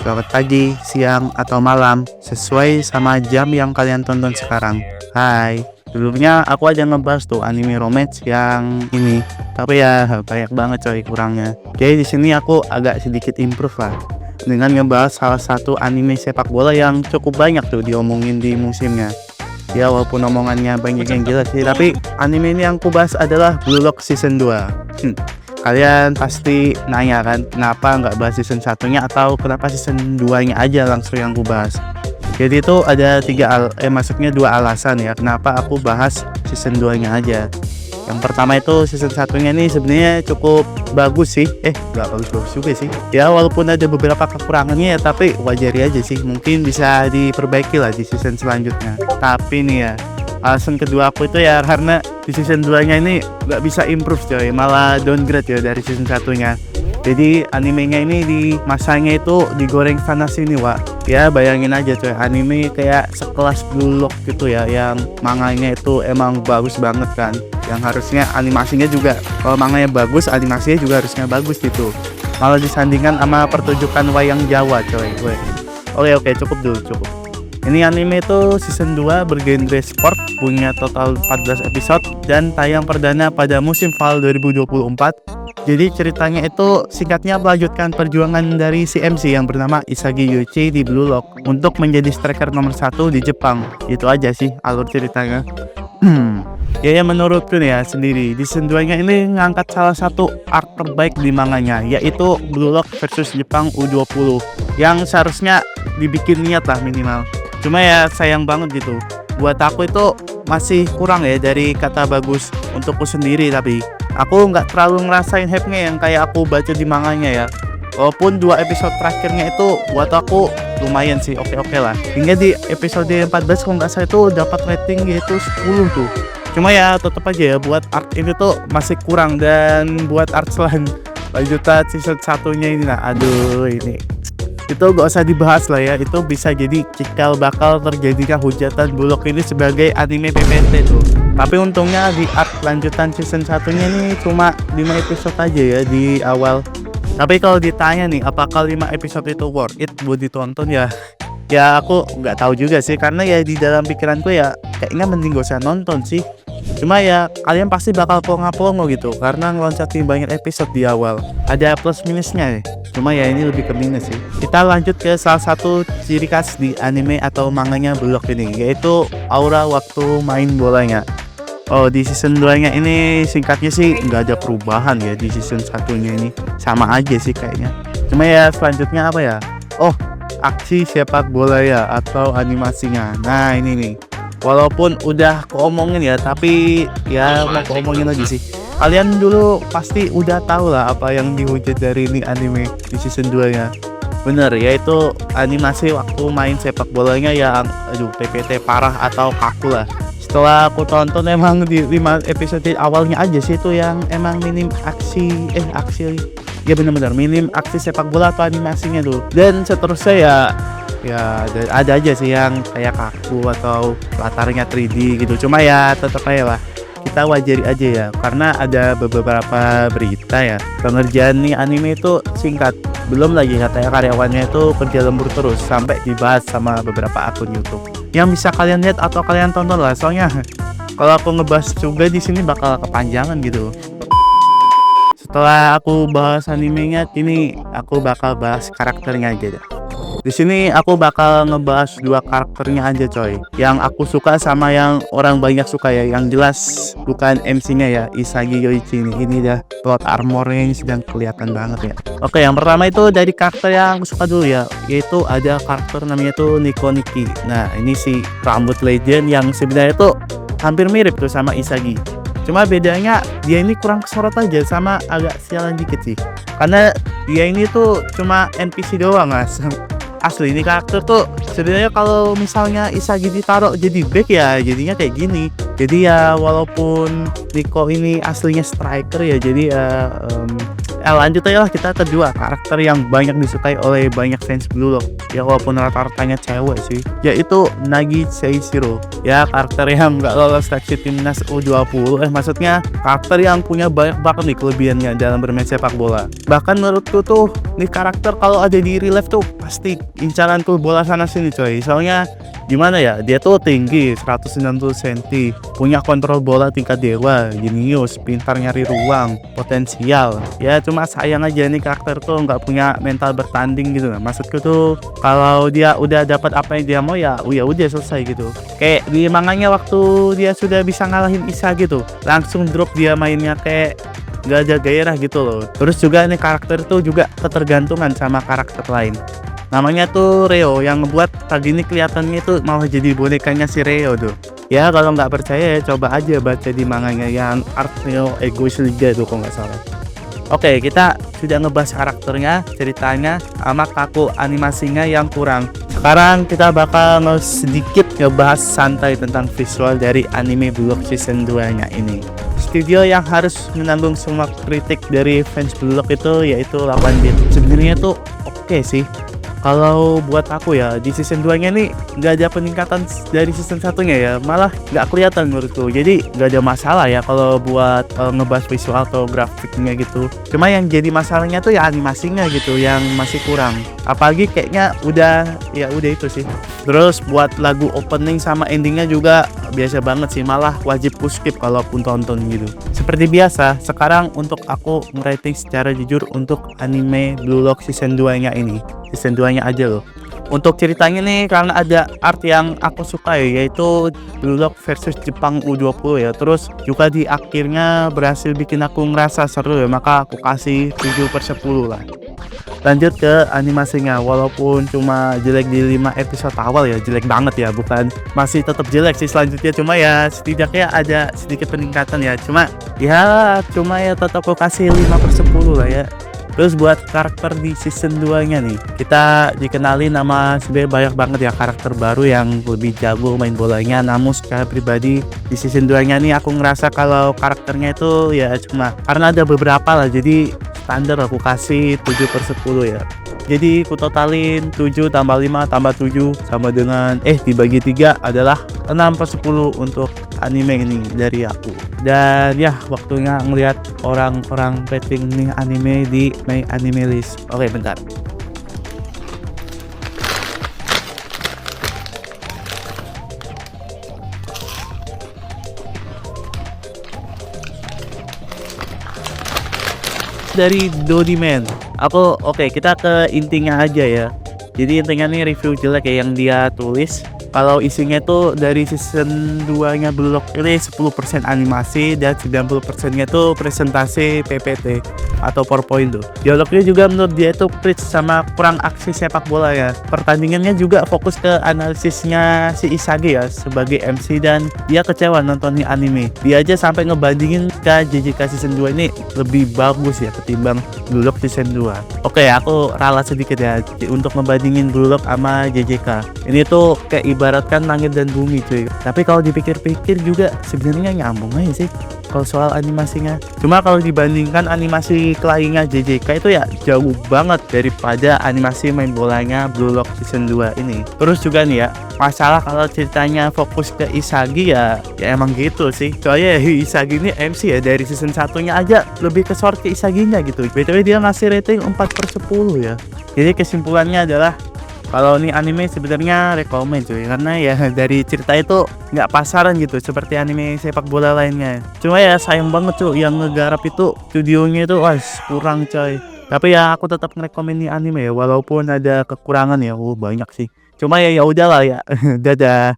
selamat pagi, siang, atau malam, sesuai sama jam yang kalian tonton sekarang. Hai, sebelumnya aku aja ngebahas tuh anime romance yang ini, tapi ya banyak banget coy kurangnya. Jadi di sini aku agak sedikit improve lah dengan ngebahas salah satu anime sepak bola yang cukup banyak tuh diomongin di musimnya. Ya walaupun omongannya banyak yang jelas sih, tapi anime ini yang aku bahas adalah Blue Lock Season 2. Kalian pasti nanya kan, kenapa nggak bahas season satunya atau kenapa season 2 nya aja langsung yang aku bahas. Jadi itu ada maksudnya dua alasan ya kenapa aku bahas season 2 nya aja. Yang pertama itu season satunya nih sebenarnya cukup bagus sih. Nggak bagus-bagus juga sih. Ya walaupun ada beberapa kekurangannya ya, tapi wajar aja sih. Mungkin bisa diperbaiki lah di season selanjutnya. Tapi nih ya, alasan kedua aku itu ya karena di season 2 nya ini nggak bisa improve coy, malah downgrade ya dari season satunya. Jadi animenya ini di masanya itu digoreng sana sini Wak. Ya bayangin aja coy, anime kayak sekelas Blue Lock gitu ya, yang manganya itu emang bagus banget kan, yang harusnya animasinya juga, kalau manganya bagus animasinya juga harusnya bagus gitu, malah disandingkan sama pertunjukan wayang Jawa coy. Oke, cukup dulu, cukup. Ini anime itu season 2 bergenre sport, punya total 14 episode dan tayang perdana pada musim fall 2024. Jadi ceritanya itu singkatnya melanjutkan perjuangan dari si MC yang bernama Isagi Yuichi di Blue Lock untuk menjadi striker nomor 1 di Jepang. Itu aja sih alur ceritanya. Ya menurutku nih ya sendiri, di season 2 nya ini ngangkat salah satu arc terbaik di manganya, yaitu Blue Lock versus Jepang U20, yang seharusnya dibikin niat lah minimal. Cuma ya sayang banget gitu, buat aku itu masih kurang ya dari kata bagus untukku sendiri. Tapi aku nggak terlalu ngerasain hype-nya yang kayak aku baca di manganya ya. Walaupun 2 episode terakhirnya itu buat aku lumayan sih, oke lah. Hingga di episode 14 kalau nggak salah itu dapat rating yaitu 10 tuh. Cuma ya tetap aja ya, buat art ini tuh masih kurang, dan buat art lanjutan season satunya ini nah aduh, ini itu gak usah dibahas lah ya. Itu bisa jadi cikal bakal terjadinya hujatan Blue Lock ini sebagai anime PPT tuh. Tapi untungnya di art lanjutan season satunya ini cuma 5 episode aja ya di awal. Tapi kalau ditanya nih apakah 5 episode itu worth it buat ditonton ya aku nggak tahu juga sih, karena ya di dalam pikiranku ya kayaknya mending gak usah nonton sih. Cuma ya kalian pasti bakal pongo gitu karena ngeloncatin banyak episode di awal. Ada plus minusnya ya. Cuma ya ini lebih ke minus sih. Kita lanjut ke salah satu ciri khas di anime atau manganya Blue Lock ini, yaitu aura waktu main bolanya. Di season 2 nya ini singkatnya sih nggak ada perubahan ya, di season satunya ini sama aja sih kayaknya. Cuma ya selanjutnya apa ya, aksi sepak bola ya atau animasinya. Nah ini nih, walaupun udah keomongin ya, tapi ya mau keomongin lagi sih. Kalian dulu pasti udah tahu lah apa yang dihujat dari ini anime di season 2 nya. Bener, yaitu animasi waktu main sepak bolanya yang PPT parah atau kaku lah. Setelah aku tonton emang di 5 episode awalnya aja sih itu yang emang minim aksi ya bener-bener minim aksi sepak bola atau animasinya tuh. Dan seterusnya ya ada aja sih yang kayak kaku atau latarnya 3D gitu. Cuma ya tetap aja lah, kita wajari aja ya, karena ada beberapa berita ya pengerjaan nih anime itu singkat. Belum lagi katanya karyawannya itu kerja lembur terus sampai dibahas sama beberapa akun YouTube. Yang bisa kalian lihat atau kalian tonton lah, soalnya kalau aku ngebahas juga di sini bakal kepanjangan gitu. Setelah aku bahas animenya, ini aku bakal bahas karakternya aja deh. Di sini aku bakal ngebahas 2 karakternya aja coy, yang aku suka sama yang orang banyak suka ya. Yang jelas bukan MC-nya ya, Isagi Yoichi ini dah plot armornya ini sedang kelihatan banget ya. Oke, yang pertama itu dari karakter yang aku suka dulu ya, yaitu ada karakter namanya tuh Nico Nikki. Nah ini si rambut legend yang sebenarnya tuh hampir mirip tuh sama Isagi. Cuma bedanya dia ini kurang kesorot aja sama agak sialan dikit sih, karena dia ini tuh cuma NPC doang mas. Asli ini karakter tuh sebenarnya kalau misalnya Isagi ditaruh jadi back ya jadinya kayak gini. Jadi ya walaupun Nico ini aslinya striker ya, jadi ya Lanjut aja lah kita kedua karakter yang banyak disukai oleh banyak fans Blue Lock. Ya walaupun rata-ratanya cewek sih, yaitu Nagi Seishiro. Ya karakter yang nggak lolos seleksi timnas U20. Maksudnya karakter yang punya banyak banget nih kelebihannya dalam bermain sepak bola. Bahkan menurutku tuh nih karakter kalau ada di real life tuh pasti incaran tuh bola sana sini coy. Soalnya gimana ya, dia tuh tinggi 190 cm, punya kontrol bola tingkat dewa, jenius, pintar nyari ruang, potensial. Ya cuma sayang aja nih karakter tuh nggak punya mental bertanding gitu. Maksudku tuh kalau dia udah dapat apa yang dia mau ya udah selesai gitu. Kayak di manganya waktu dia sudah bisa ngalahin Isa gitu, langsung drop dia mainnya kayak nggak ada gairah gitu loh. Terus juga nih karakter tuh juga ketergantungan sama karakter lain. Namanya tuh Reo, yang ngebuat tadi ini kelihatannya itu malah jadi bonekanya si Reo tuh. Ya kalau nggak percaya ya coba aja baca di manganya yang Art Neo Egoist Liga tuh kalau nggak salah. Oke, kita sudah ngebahas karakternya, ceritanya, sama kaku animasinya yang kurang. Sekarang kita bakal sedikit ngebahas santai tentang visual dari anime Blue Lock Season 2-nya ini. Studio yang harus menanggung semua kritik dari fans Blue Lock itu yaitu 8-bit. Sebenarnya tuh oke sih. Kalau buat aku ya di season 2 nya nih nggak ada peningkatan dari season 1 nya ya, malah nggak kelihatan menurutku. Jadi nggak ada masalah ya kalau buat ngebahas visual atau grafiknya gitu. Cuma yang jadi masalahnya tuh ya animasinya gitu yang masih kurang. Apalagi kayaknya udah itu sih. Terus buat lagu opening sama endingnya juga biasa banget sih, malah wajib skip kalaupun tonton gitu. Seperti biasa, sekarang untuk aku merating secara jujur untuk anime Blue Lock season 2 nya ini. Season 2 nya aja loh. Untuk ceritanya nih karena ada art yang aku suka ya, yaitu Blue Lock versus Jepang U20 ya. Terus juga di akhirnya berhasil bikin aku ngerasa seru ya, maka aku kasih 7/10 lah. Lanjut ke animasinya, walaupun cuma jelek di 5 episode awal ya, jelek banget ya, bukan masih tetap jelek sih selanjutnya, cuma ya setidaknya ada sedikit peningkatan ya, cuma ya tetap aku kasih 5/10 lah ya. Terus buat karakter di season 2 nya nih, kita dikenali nama sebenarnya banyak banget ya karakter baru yang lebih jago main bolanya. Namun secara pribadi di season 2 nya nih aku ngerasa kalau karakternya itu ya cuma karena ada beberapa lah, jadi standar aku kasih 7/10 ya. Jadi ku totalin 7 tambah 5 tambah 7 sama dengan dibagi 3 adalah 6/10 untuk anime ini dari aku. Dan ya waktunya ngeliat orang-orang rating nih anime di My Anime List. Oke bentar. Dari Dodiman, oke, kita ke intinya aja ya. Jadi intinya nih review jelek ya yang dia tulis. Kalau isinya itu dari season 2 nya Blue Lock ini 10% animasi dan 90% nya itu presentasi PPT atau PowerPoint tuh. Dialognya juga menurut dia itu preach sama kurang aksi sepak bola ya. Pertandingannya juga fokus ke analisisnya si Isagi ya sebagai MC, dan dia kecewa nonton anime. Dia aja sampai ngebandingin ke JJK season 2 ini lebih bagus ya ketimbang Blue Lock season 2. Oke, aku ralat sedikit ya untuk ngebandingin Blue Lock sama JJK. Ini tuh kayak ibaratkan langit dan bumi cuy. Tapi kalau dipikir-pikir juga sebenarnya nyambung aja sih kalau soal animasinya. Cuma kalau dibandingkan animasi lainnya JJK itu ya jauh banget daripada animasi main bolanya Blue Lock season 2 ini. Terus juga nih ya, masalah kalau ceritanya fokus ke Isagi ya emang gitu sih. Soalnya Isagi ini MC ya, dari season 1-nya aja lebih ke short ke Isaginya gitu. BTW dia ngasih rating 4/10 ya. Jadi kesimpulannya adalah kalau ini anime sebenarnya rekomen cuy, karena ya dari cerita itu nggak pasaran gitu seperti anime sepak bola lainnya. Cuma ya sayang banget cuy, yang ngegarap itu studionya itu kurang coy. Tapi ya aku tetap ngerekomen ini anime ya, walaupun ada kekurangan ya, banyak sih. Cuma ya udahlah ya. Dadah.